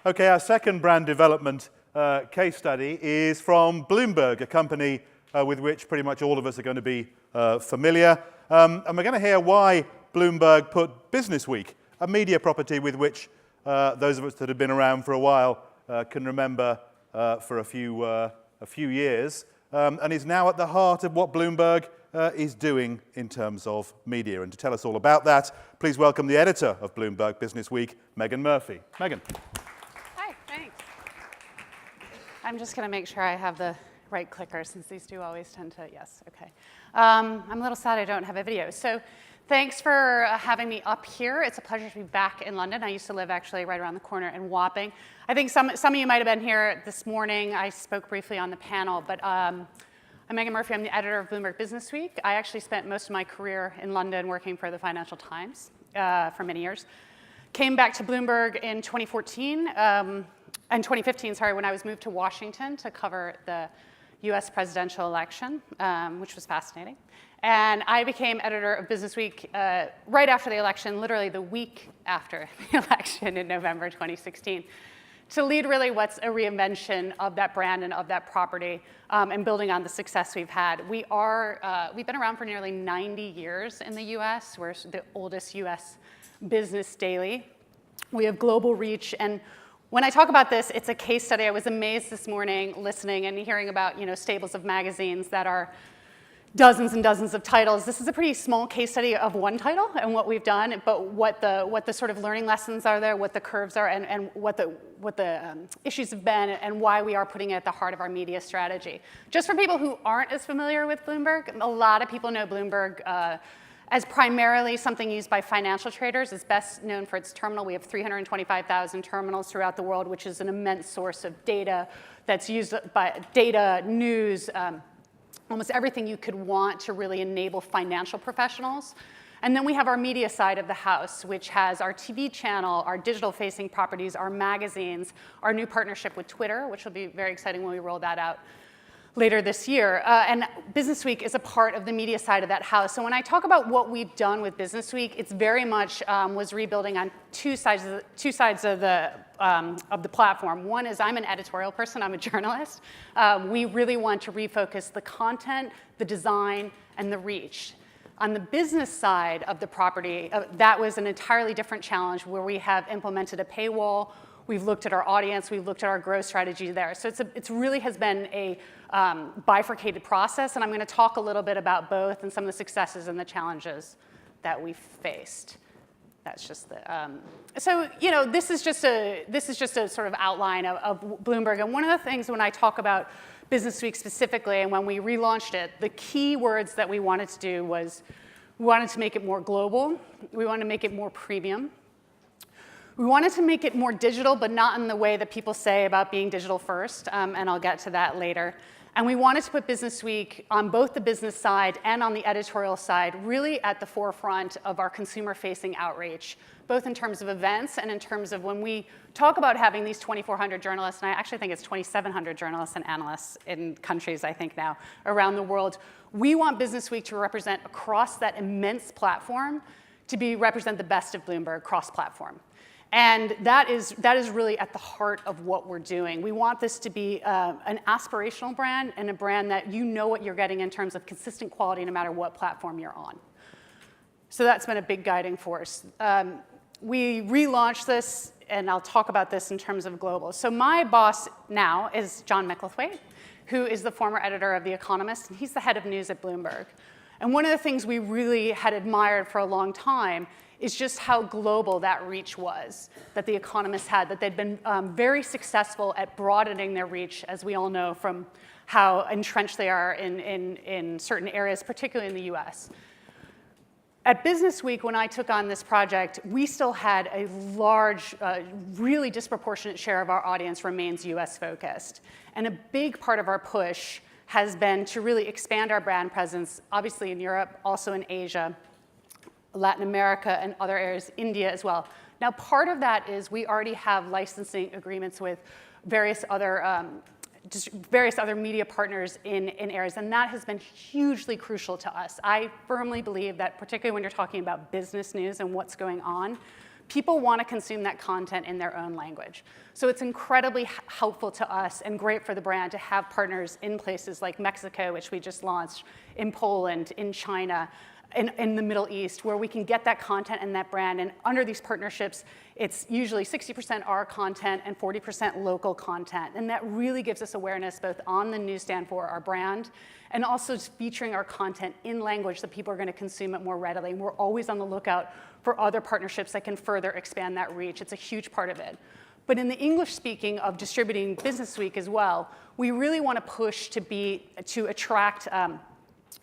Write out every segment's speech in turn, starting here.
Okay, our second brand development case study is from Bloomberg, a company with which pretty much all of us are going to be familiar. And we're going to hear why Bloomberg put Businessweek, a media property with which those of us that have been around for a while can remember for a few years, and is now at the heart of what Bloomberg is doing in terms of media. And to tell us all about that, please welcome the editor of Bloomberg Businessweek, Megan Murphy. Megan. Hi, thanks. I'm just going to make sure I have the right clicker, since these do always tend to, yes, okay. I'm a little sad I don't have a video. So thanks for having me up here. It's a pleasure to be back in London. I used to live actually right around the corner in Wapping. I think some of you might have been here this morning. I spoke briefly on the panel, but I'm Megan Murphy. I'm the editor of Bloomberg Businessweek. I actually spent most of my career in London working for the Financial Times for many years. Came back to Bloomberg in 2014, and 2015, sorry, when I was moved to Washington to cover the US presidential election, which was fascinating. And I became editor of Businessweek right after the election, literally the week after the election in November 2016, to lead really what's a reinvention of that brand and of that property, and building on the success we've had. We've been around for nearly 90 years in the US. We're the oldest US business daily. We have global reach, and when I talk about this, it's a case study. I was amazed this morning listening and hearing about stables of magazines that are dozens and dozens of titles. This is a pretty small case study of one title and what we've done, but what the sort of learning lessons are there, what the curves are, and what the issues have been, and why we are putting it at the heart of our media strategy. Just for people who aren't as familiar with Bloomberg, a lot of people know Bloomberg as primarily something used by financial traders. It's best known for its terminal. We have 325,000 terminals throughout the world, which is an immense source of data that's used by data, news, almost everything you could want to really enable financial professionals. And then we have our media side of the house, which has our TV channel, our digital-facing properties, our magazines, our new partnership with Twitter, which will be very exciting when we roll that out later this year. And Businessweek is a part of the media side of that house. So when I talk about what we've done with Businessweek, it's very much was rebuilding on two sides of the platform. One is I'm an editorial person. I'm a journalist. We really want to refocus the content, the design, and the reach. On the business side of the property, that was an entirely different challenge where we have implemented a paywall. We've looked at our audience. We've looked at our growth strategy there. So it really has been a bifurcated process, and I'm going to talk a little bit about both and some of the successes and the challenges that we've faced. That's just the. So this is just a sort of outline of Bloomberg. And one of the things when I talk about Businessweek specifically, and when we relaunched it, the key words that we wanted to do was we wanted to make it more global. We wanted to make it more premium. We wanted to make it more digital, but not in the way that people say about being digital first, and I'll get to that later. And we wanted to put Businessweek on both the business side and on the editorial side, really at the forefront of our consumer-facing outreach, both in terms of events and in terms of when we talk about having these 2,400 journalists, and I actually think it's 2,700 journalists and analysts in countries, I think now, around the world. We want Businessweek to represent across that immense platform to represent the best of Bloomberg cross-platform. And that is really at the heart of what we're doing. We want this to be an aspirational brand and a brand that you know what you're getting in terms of consistent quality no matter what platform you're on. So that's been a big guiding force. We relaunched this, and I'll talk about this in terms of global. So my boss now is John Micklethwaite, who is the former editor of The Economist, and he's the head of news at Bloomberg. And one of the things we really had admired for a long time is just how global that reach was that The Economist had, that they'd been very successful at broadening their reach, as we all know from how entrenched they are in certain areas, particularly in the US. At Businessweek, when I took on this project, we still had a large, really disproportionate share of our audience remains US focused. And a big part of our push has been to really expand our brand presence, obviously in Europe, also in Asia, Latin America, and other areas, India as well. Now, part of that is we already have licensing agreements with various other media partners in areas, and that has been hugely crucial to us. I firmly believe that, particularly when you're talking about business news and what's going on, people want to consume that content in their own language. So it's incredibly helpful to us and great for the brand to have partners in places like Mexico, which we just launched, in Poland, in China, in the Middle East, where we can get that content and that brand. And under these partnerships, it's usually 60% our content and 40% local content. And that really gives us awareness both on the newsstand for our brand and also featuring our content in language that people are going to consume it more readily. And we're always on the lookout for other partnerships that can further expand that reach. It's a huge part of it. But in the English speaking of distributing Businessweek as well, we really want to push to attract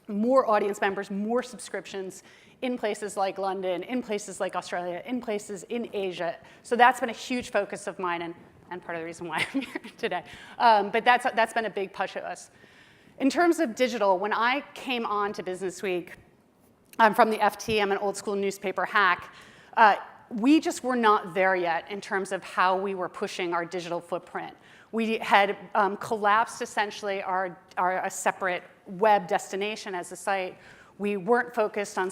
more audience members, more subscriptions in places like London, in places like Australia, in places in Asia. So that's been a huge focus of mine and part of the reason why I'm here today. But that's been a big push of us. In terms of digital, when I came on to Businessweek, I'm from the FT, I'm an old school newspaper hack. We just were not there yet in terms of how we were pushing our digital footprint. We had collapsed essentially a separate web destination as a site. We weren't focused on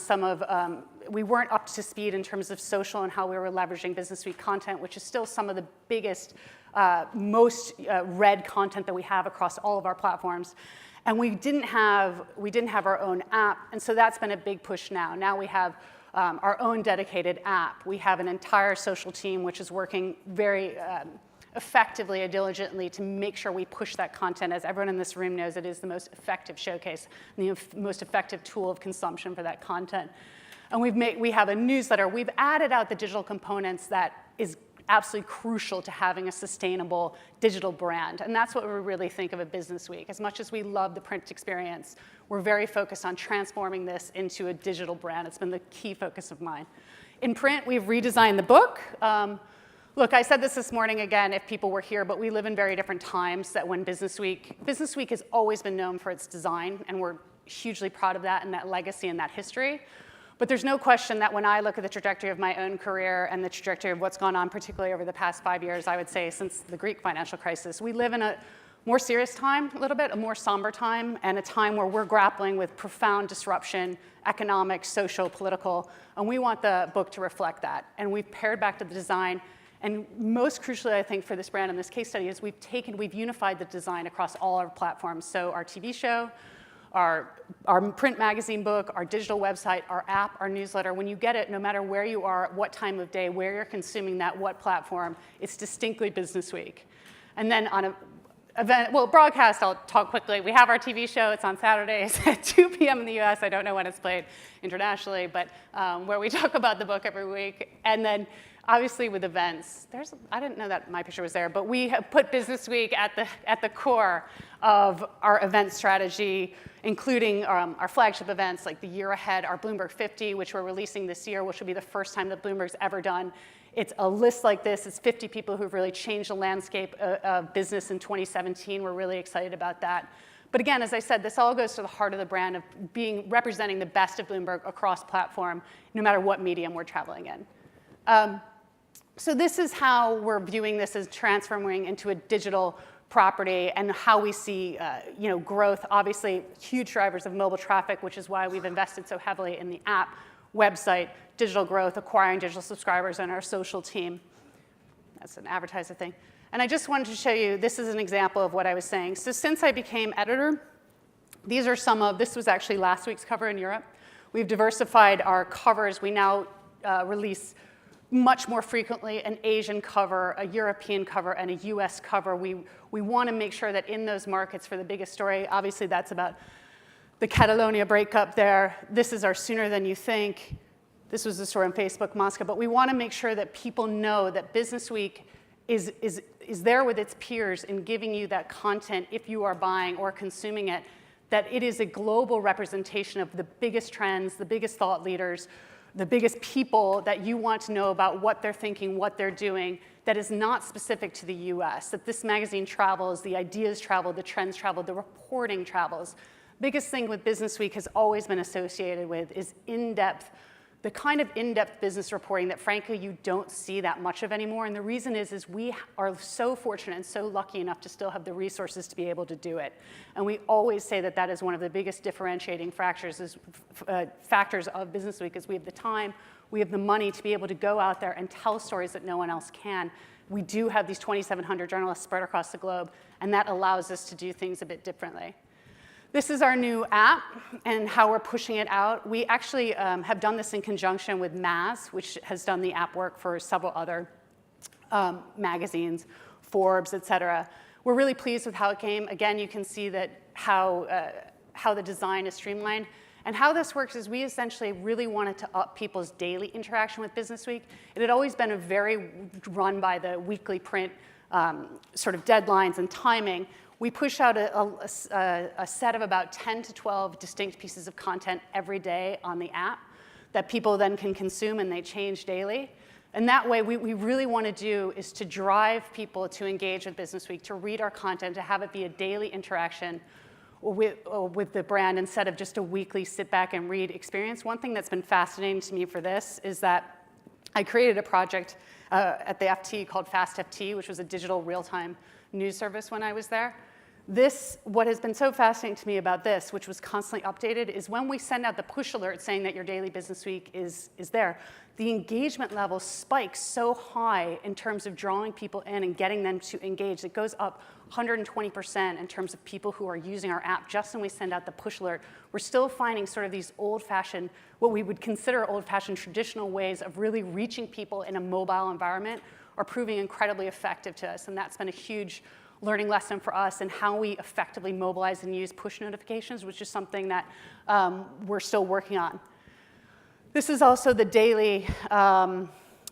we weren't up to speed in terms of social and how we were leveraging Businessweek content, which is still some of the biggest, most read content that we have across all of our platforms. And we didn't have our own app, and so that's been a big push now. Now we have our own dedicated app. We have an entire social team which is working very effectively and diligently to make sure we push that content. As everyone in this room knows, it is the most effective showcase, and the most effective tool of consumption for that content. And we have a newsletter. We've added out the digital components that is absolutely crucial to having a sustainable digital brand. And that's what we really think of a Businessweek. As much as we love the print experience, we're very focused on transforming this into a digital brand. It's been the key focus of mine. In print, we've redesigned the book. Look, I said this morning again, if people were here, but we live in very different times that when Businessweek has always been known for its design, and we're hugely proud of that and that legacy and that history. But there's no question that when I look at the trajectory of my own career and the trajectory of what's gone on, particularly over the past 5 years, I would say since the Greek financial crisis, we live in a more serious time, a little bit, a more somber time, and a time where we're grappling with profound disruption, economic, social, political, and we want the book to reflect that. And we've pared back to the design. And most crucially, I think, for this brand and this case study is we've unified the design across all our platforms. So our TV show, our print magazine book, our digital website, our app, our newsletter, when you get it, no matter where you are, what time of day, where you're consuming that, what platform, it's distinctly Businessweek. And then on broadcast, I'll talk quickly. We have our TV show. It's on Saturdays at 2 p.m. in the US. I don't know when it's played internationally, but where we talk about the book every week. And then obviously with events, I didn't know that my picture was there, but we have put Businessweek at the core of our event strategy, including our flagship events like the year ahead, our Bloomberg 50, which we're releasing this year, which will be the first time that Bloomberg's ever done. It's a list like this. It's 50 people who've really changed the landscape of business in 2017. We're really excited about that. But again, as I said, this all goes to the heart of the brand of representing the best of Bloomberg across platform, no matter what medium we're traveling in. So this is how we're viewing this as transforming into a digital property and how we see growth. Obviously, huge drivers of mobile traffic, which is why we've invested so heavily in the app, website, digital growth, acquiring digital subscribers, and our social team. That's an advertiser thing. And I just wanted to show you, this is an example of what I was saying. So since I became editor, this was actually last week's cover in Europe. We've diversified our covers. We now release much more frequently an Asian cover, a European cover, and a US cover. We want to make sure that in those markets for the biggest story, obviously that's about the Catalonia breakup there. This is our Sooner Than You Think. This was the story on Facebook, Moscow. But we want to make sure that people know that Businessweek is there with its peers in giving you that content if you are buying or consuming it, that it is a global representation of the biggest trends, the biggest thought leaders, the biggest people that you want to know about what they're thinking, what they're doing, that is not specific to the US, that this magazine travels, the ideas travel, the trends travel, the reporting travels. Biggest thing with Businessweek has always been associated with is in-depth, the kind of in-depth business reporting that frankly you don't see that much of anymore. And the reason is we are so fortunate and so lucky enough to still have the resources to be able to do it. And we always say that that is one of the biggest differentiating factors of Businessweek is we have the time, we have the money to be able to go out there and tell stories that no one else can. We do have these 2,700 journalists spread across the globe, and that allows us to do things a bit differently. This is our new app and how we're pushing it out. We actually have done this in conjunction with Maz, which has done the app work for several other magazines, Forbes, et cetera. We're really pleased with how it came. Again, you can see that how the design is streamlined. And how this works is we essentially really wanted to up people's daily interaction with Businessweek. It had always been a very run by the weekly print sort of deadlines and timing. We push out a set of about 10 to 12 distinct pieces of content every day on the app that people then can consume, and they change daily. And that way, we really want to do is to drive people to engage with Businessweek, to read our content, to have it be a daily interaction with the brand instead of just a weekly sit back and read experience. One thing that's been fascinating to me for this is that I created a project at the FT called Fast FT, which was a digital real-time news service when I was there. What has been so fascinating to me about this, which was constantly updated, is when we send out the push alert saying that your daily Businessweek is there, the engagement level spikes so high in terms of drawing people in and getting them to engage. It goes up 120% in terms of people who are using our app just when we send out the push alert. We're still finding sort of these old-fashioned, what we would consider old-fashioned traditional ways of really reaching people in a mobile environment are proving incredibly effective to us, and that's been a huge learning lesson for us in how we effectively mobilize and use push notifications, which is something that we're still working on. This is also the daily,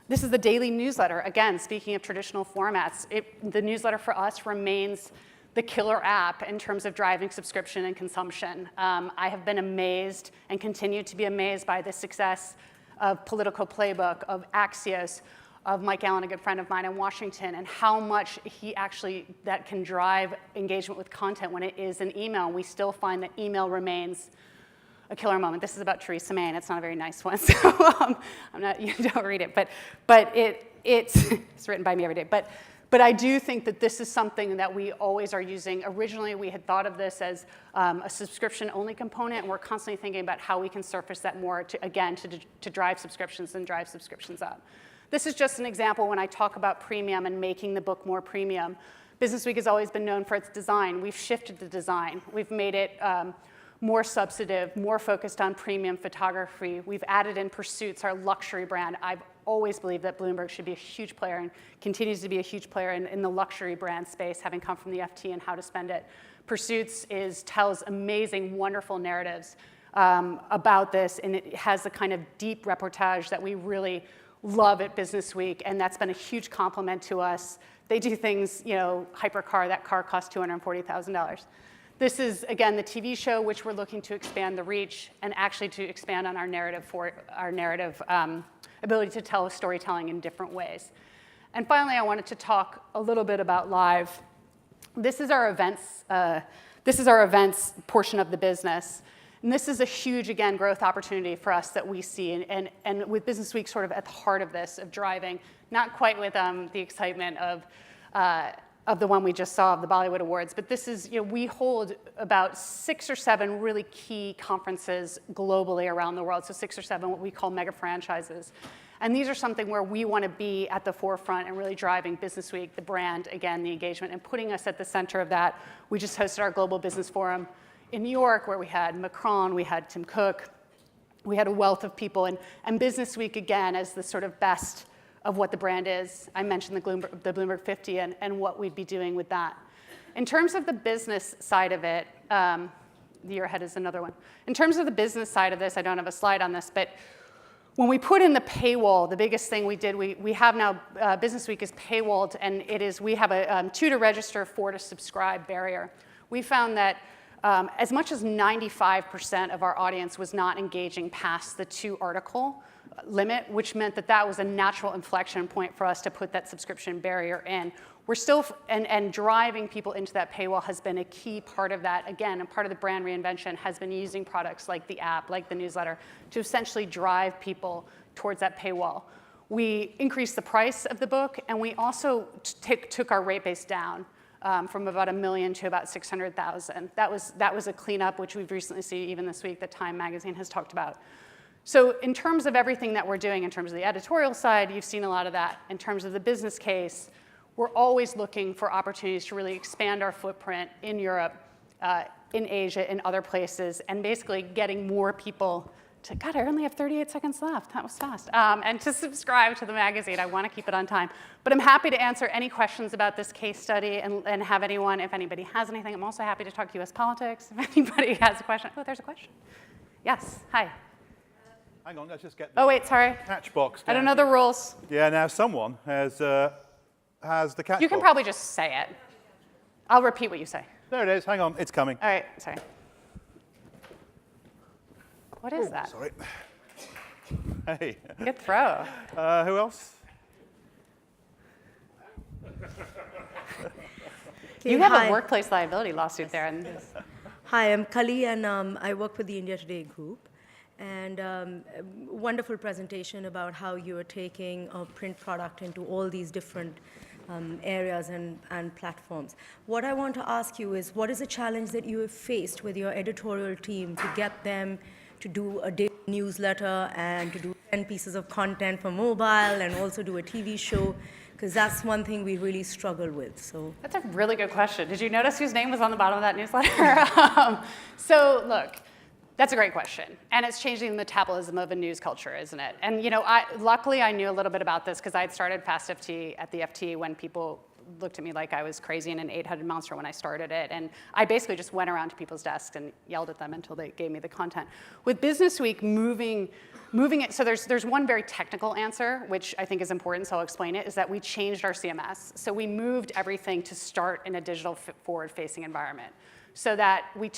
newsletter. Again, speaking of traditional formats, the newsletter for us remains the killer app in terms of driving subscription and consumption. I have been amazed and continue to be amazed by the success of Political Playbook, of Axios, of Mike Allen, a good friend of mine in Washington, and how much that can drive engagement with content when it is an email. We still find that email remains a killer moment. This is about Theresa May, and it's not a very nice one, so you don't read it, but it's written by me every day. But I do think that this is something that we always are using. Originally, we had thought of this as a subscription-only component, and we're constantly thinking about how we can surface that more to drive subscriptions and drive subscriptions up. This is just an example when I talk about premium and making the book more premium. Businessweek has always been known for its design. We've shifted the design. We've made it more substantive, more focused on premium photography. We've added in Pursuits, our luxury brand. I've always believed that Bloomberg should be a huge player and continues to be a huge player in the luxury brand space, having come from the FT and how to spend it. Pursuits tells amazing, wonderful narratives about this, and it has the kind of deep reportage that we really love at Businessweek, and that's been a huge compliment to us. They do things, hypercar, that car cost $240,000. This is, again, the TV show, which we're looking to expand the reach and actually to expand on our narrative ability to tell storytelling in different ways. And finally, I wanted to talk a little bit about live. This is our events portion of the business. And this is a huge, again, growth opportunity for us that we see, and with Businessweek sort of at the heart of this, of driving, not quite with the excitement of the one we just saw of the Bollywood Awards, but this is, we hold about 6 or 7 really key conferences globally around the world, so 6 or 7 what we call mega franchises. And these are something where we want to be at the forefront and really driving Businessweek, the brand, again, the engagement, and putting us at the center of that. We just hosted our Global Business Forum in New York, where we had Macron, we had Tim Cook, we had a wealth of people, and Businessweek, again, as the sort of best of what the brand is. I mentioned the Bloomberg 50 and what we'd be doing with that. In terms of the business side of it, the year ahead is another one. In terms of the business side of this, I don't have a slide on this, but when we put in the paywall, the biggest thing we did, we have now, Businessweek is paywalled, and we have a 2 to register, 4 to subscribe barrier. We found that as much as 95% of our audience was not engaging past the 2 article limit, which meant that was a natural inflection point for us to put that subscription barrier in. We're still, and driving people into that paywall has been a key part of that. Again, and part of the brand reinvention has been using products like the app, like the newsletter, to essentially drive people towards that paywall. We increased the price of the book, and we also took our rate base down. From about $1 million to about $600,000. That was a cleanup, which we've recently seen even this week that Time magazine has talked about. So in terms of everything that we're doing, in terms of the editorial side, you've seen a lot of that. In terms of the business case, we're always looking for opportunities to really expand our footprint in Europe, in Asia, in other places, and basically getting more people to, God, I only have 38 seconds left. That was fast. And to subscribe to the magazine. I want to keep it on time. But I'm happy to answer any questions about this case study and have anyone, if anybody has anything. I'm also happy to talk US politics if anybody has a question. Oh, there's a question. Yes, hi. Hang on, let's just get the Oh, wait, sorry. catch box down. I don't know the rules. Yeah, now someone has the catch You can box. probably just say it. I'll repeat what you say. There it is. Hang on, it's coming. All right, sorry. What is that? Sorry. Hey. Good throw. Who else? You have Hi. a workplace liability lawsuit there. And Hi, I'm Kali, and I work with the India Today group. And a wonderful presentation about how you are taking a print product into all these different areas and platforms. What I want to ask you is, what is a challenge that you have faced with your editorial team to get them to do a daily newsletter and to do 10 pieces of content for mobile and also do a TV show? Because that's one thing we really struggle with. So that's a really good question. Did you notice whose name was on the bottom of that newsletter? So look, that's a great question. And it's changing the metabolism of a news culture, isn't it? And luckily I knew a little bit about this because I had started Fast FT at the FT when people looked at me like I was crazy and an 800 monster when I started it. And I basically just went around to people's desks and yelled at them until they gave me the content. With Businessweek moving it, so there's one very technical answer, which I think is important, so I'll explain it, is that we changed our CMS. So we moved everything to start in a digital forward-facing environment. So that we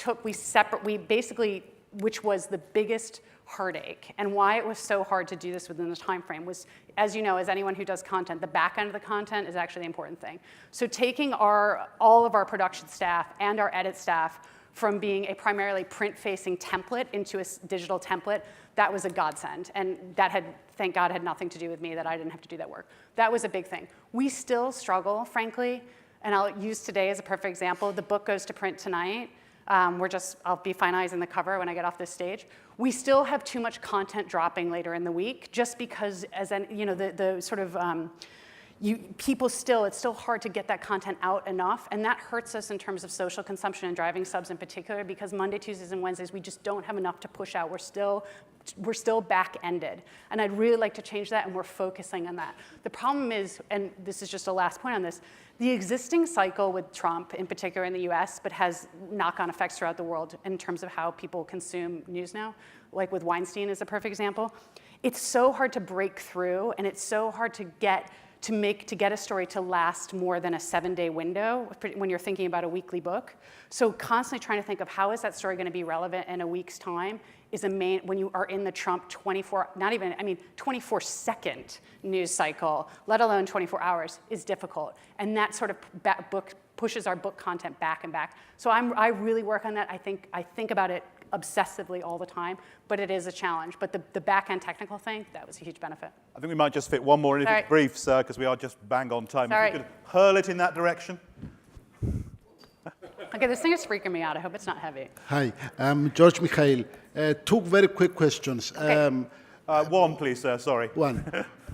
basically, which was the biggest heartache, and why it was so hard to do this within the time frame was, as you know, as anyone who does content, the back end of the content is actually the important thing. So taking all of our production staff and our edit staff from being a primarily print-facing template into a digital template, that was a godsend. And that had, thank God, had nothing to do with me, that I didn't have to do that work. That was a big thing. We still struggle, frankly, and I'll use today as a perfect example. The book goes to print tonight. I'll be finalizing the cover when I get off this stage. We still have too much content dropping later in the week, just because, it's still hard to get that content out enough, and that hurts us in terms of social consumption and driving subs in particular, because Monday, Tuesdays, and Wednesdays, we just don't have enough to push out. We're still back-ended, and I'd really like to change that, and we're focusing on that. The problem is, and this is just a last point on this, the existing cycle with Trump, in particular in the US, but has knock-on effects throughout the world in terms of how people consume news now, like with Weinstein is a perfect example. It's so hard to break through, and it's so hard to get a story to last more than a 7-day window when you're thinking about a weekly book. So constantly trying to think of how is that story going to be relevant in a week's time is when you are in the Trump 24-second news cycle, let alone 24 hours, is difficult. And that sort of pushes our book content back and back. So I really work on that. I think about it obsessively all the time, but it is a challenge. But the back-end technical thing, that was a huge benefit. I think we might just fit one more in if it's brief, sir, because we are just bang on time. Sorry. If you could hurl it in that direction. Okay, this thing is freaking me out. I hope it's not heavy. Hi, I'm George Mikhail. Two very quick questions. Okay. One, please, sir. Sorry. One.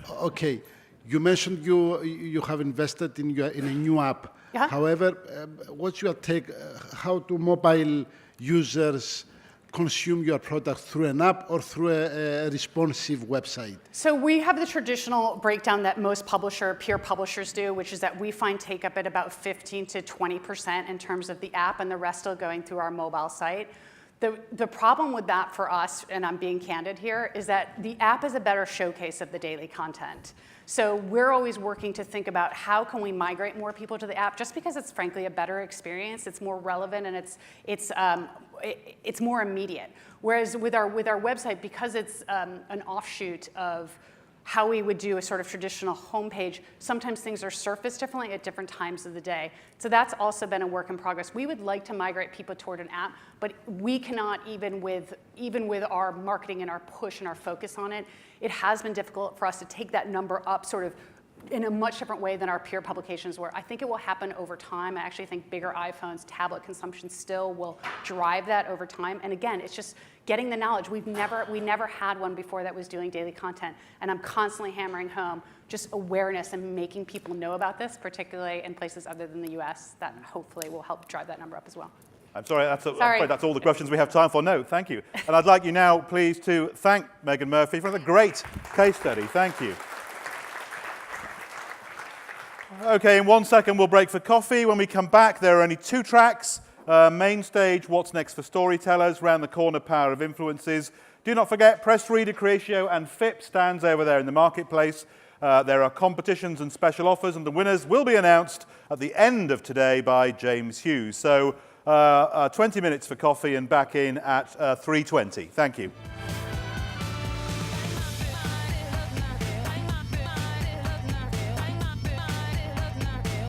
Okay. You mentioned you have invested in a new app. Uh-huh. However, what's your take? How do mobile users consume your product, through an app or through a responsive website? So we have the traditional breakdown that most peer publishers do, which is that we find take up at about 15 to 20% in terms of the app, and the rest still going through our mobile site. The problem with that for us, and I'm being candid here, is that the app is a better showcase of the daily content. So we're always working to think about how can we migrate more people to the app, just because it's frankly a better experience, it's more relevant, and it's more immediate. Whereas with our website, because it's an offshoot of how we would do a sort of traditional homepage, sometimes things are surfaced differently at different times of the day. So that's also been a work in progress. We would like to migrate people toward an app, but we cannot, even with our marketing and our push and our focus on it, it has been difficult for us to take that number up sort of in a much different way than our peer publications were. I think it will happen over time. I actually think bigger iPhones, tablet consumption still will drive that over time. And again, it's just getting the knowledge. We never had one before that was doing daily content. And I'm constantly hammering home just awareness and making people know about this, particularly in places other than the US, that hopefully will help drive that number up as well. I'm sorry, I'm afraid that's all the questions we have time for. No, thank you. And I'd like you now, please, to thank Megan Murphy for the great case study. Thank you. Okay, in 1 second, we'll break for coffee. When we come back, there are only 2 tracks. Main stage, What's Next for Storytellers, round the corner, Power of Influences. Do not forget, Press Reader, Creatio, and FIPP stands over there in the marketplace. There are competitions and special offers, and the winners will be announced at the end of today by James Hughes. So 20 minutes for coffee and back in at 3:20. Thank you.